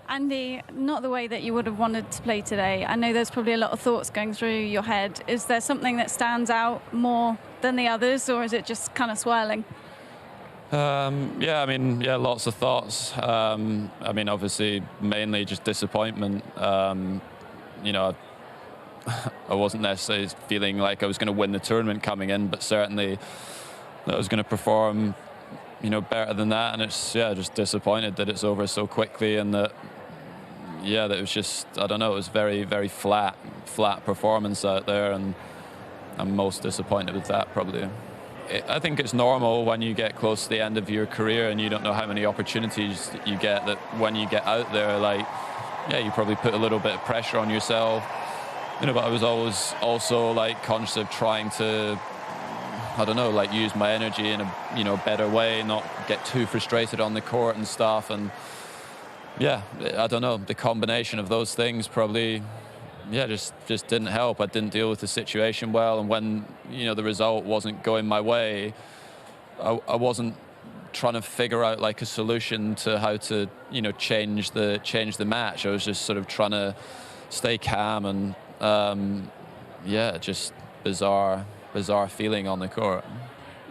Andy, not the way that you would have wanted to play today. I know there's probably a lot of thoughts going through your head. Is there something that stands out more than the others, or is it just kind of swirling? Lots of thoughts. Obviously, mainly just disappointment. I wasn't necessarily feeling like I was going to win the tournament coming in, but certainly that I was going to perform, better than that. And it's, just disappointed that it's over so quickly, and that it was just, I don't know, it was very, very flat performance out there, and I'm most disappointed with that, probably. I think it's normal when you get close to the end of your career and you don't know how many opportunities you get, that when you get out there, you probably put a little bit of pressure on yourself. But I was always also conscious of trying to, use my energy in a better way, not get too frustrated on the court and stuff. And the combination of those things probably, just didn't help. I didn't deal with the situation well, and when the result wasn't going my way, I wasn't trying to figure out a solution to how to change the match. I was just sort of trying to stay calm, and just bizarre feeling on the court.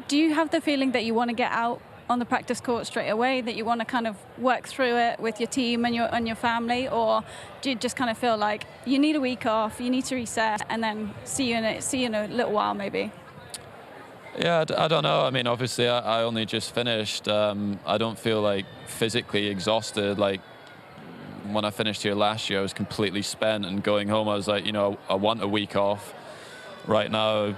Do you have the feeling that you want to get out on the practice court straight away, that you want to kind of work through it with your team and your family, or do you just kind of feel like you need a week off, you need to reset, and then see you in a little while maybe? Yeah, I don't know. I mean, obviously, I only just finished. I don't feel physically exhausted. When I finished here last year, I was completely spent, and going home, I was I want a week off. Right now,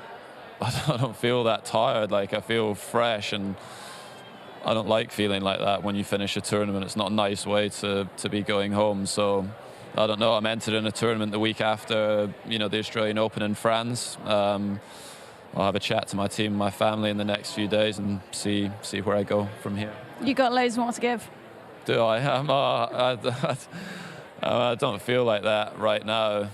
I don't feel that tired. I feel fresh, and I don't like feeling like that when you finish a tournament. It's not a nice way to be going home. So I don't know. I'm entered in a tournament the week after, the Australian Open in France. I'll have a chat to my team, my family in the next few days, and see where I go from here. You got loads more to give. Do I? I don't feel like that right now.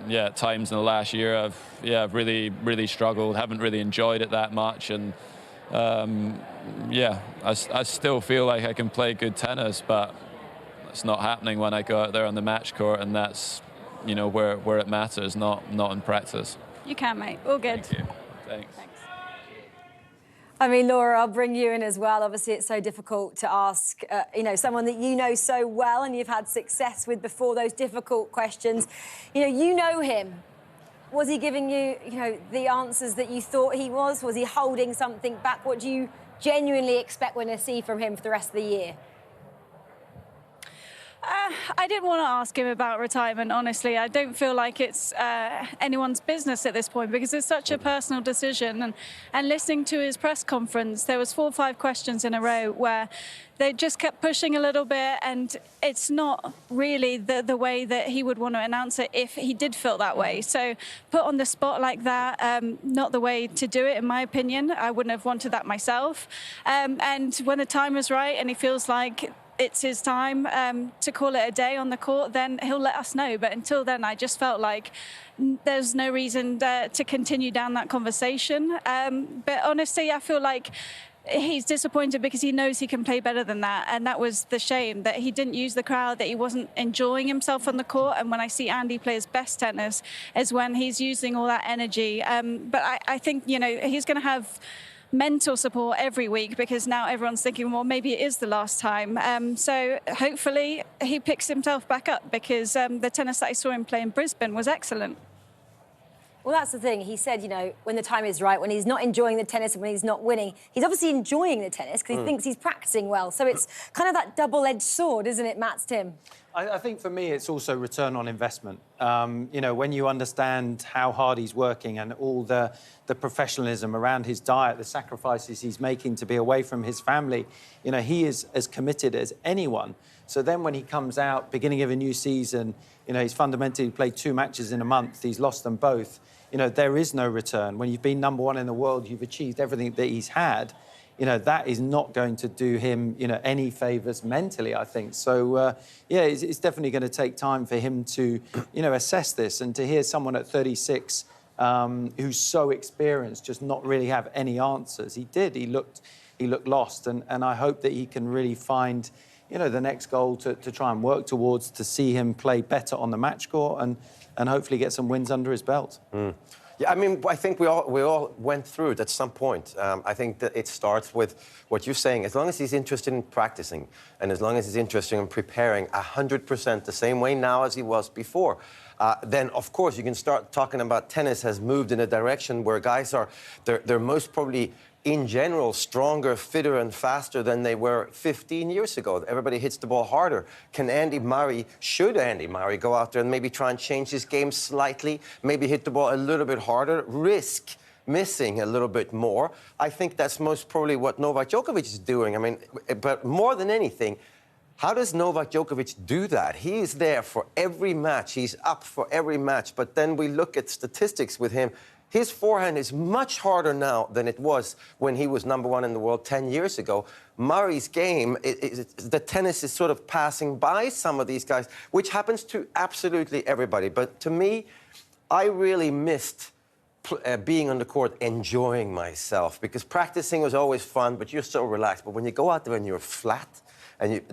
At times in the last year, I've really, really struggled. Haven't really enjoyed it that much, and I still feel like I can play good tennis, but it's not happening when I go out there on the match court, and that's where it matters, not in practice. You can, mate. All good. Thank you. Thanks. I mean, Laura, I'll bring you in as well. Obviously, it's so difficult to ask, someone that you know so well and you've had success with before, those difficult questions. You know him. Was he giving you, the answers that you thought he was? Was he holding something back? What do you genuinely expect when you see from him for the rest of the year? I didn't want to ask him about retirement, honestly. I don't feel like it's anyone's business at this point, because it's such a personal decision. And listening to his press conference, there was 4 or 5 questions in a row where they just kept pushing a little bit, and it's not really the way that he would want to announce it if he did feel that way. So put on the spot like that, not the way to do it, in my opinion. I wouldn't have wanted that myself. And when the time is right and he feels like it's his time to call it a day on the court, then he'll let us know. But until then, I just felt like there's no reason to continue down that conversation. But honestly, I feel like he's disappointed because he knows he can play better than that. And that was the shame, that he didn't use the crowd, that he wasn't enjoying himself on the court. And when I see Andy play his best tennis is when he's using all that energy. But I think, he's going to have mental support every week, because now everyone's thinking, well, maybe it is the last time. So hopefully he picks himself back up, because the tennis that I saw him play in Brisbane was excellent. Well, that's the thing. He said, when the time is right, when he's not enjoying the tennis and when he's not winning, he's obviously enjoying the tennis because he thinks he's practicing well. So it's kind of that double-edged sword, isn't it, Matt, Tim? I think for me, it's also return on investment. When you understand how hard he's working and all the professionalism around his diet, the sacrifices he's making to be away from his family, he is as committed as anyone. So then when he comes out, beginning of a new season, he's fundamentally played 2 matches in a month. He's lost them both. There is no return. When you've been number 1 in the world, you've achieved everything that he's had. That is not going to do him, any favours mentally, I think. So, it's definitely going to take time for him to, assess this, and to hear someone at 36 who's so experienced just not really have any answers. He did. He looked lost, and I hope that he can really find you know, the next goal to try and work towards, to see him play better on the match court and hopefully get some wins under his belt. Yeah, I mean, I think we all went through it at some point. I think that it starts with what you're saying. As long as he's interested in practicing and as long as he's interested in preparing 100% the same way now as he was before, then, of course, you can start talking about tennis has moved in a direction where guys are, they're most probably, in general, stronger, fitter and faster than they were 15 years ago. Everybody hits the ball harder. Should Andy Murray go out there and maybe try and change his game slightly, maybe hit the ball a little bit harder, risk missing a little bit more? I think that's most probably what Novak Djokovic is doing. I mean, but more than anything, how does Novak Djokovic do that? He's there for every match. He's up for every match. But then we look at statistics with him. His forehand is much harder now than it was when he was #1 in the world 10 years ago. Murray's game, the tennis is sort of passing by some of these guys, which happens to absolutely everybody. But to me, I really missed being on the court, enjoying myself, because practicing was always fun, but you're so relaxed. But when you go out there and you're flat,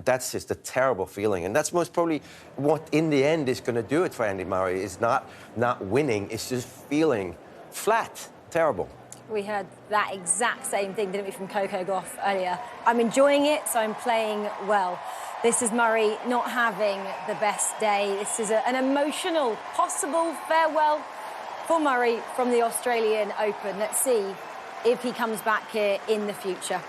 that's just a terrible feeling. And that's most probably what, in the end, is going to do it for Andy Murray, is not winning, it's just feeling flat. Terrible. We heard that exact same thing, didn't we, from Coco Gauff earlier? I'm enjoying it, so I'm playing well. This is Murray not having the best day. This is an emotional, possible farewell for Murray from the Australian Open. Let's see if he comes back here in the future.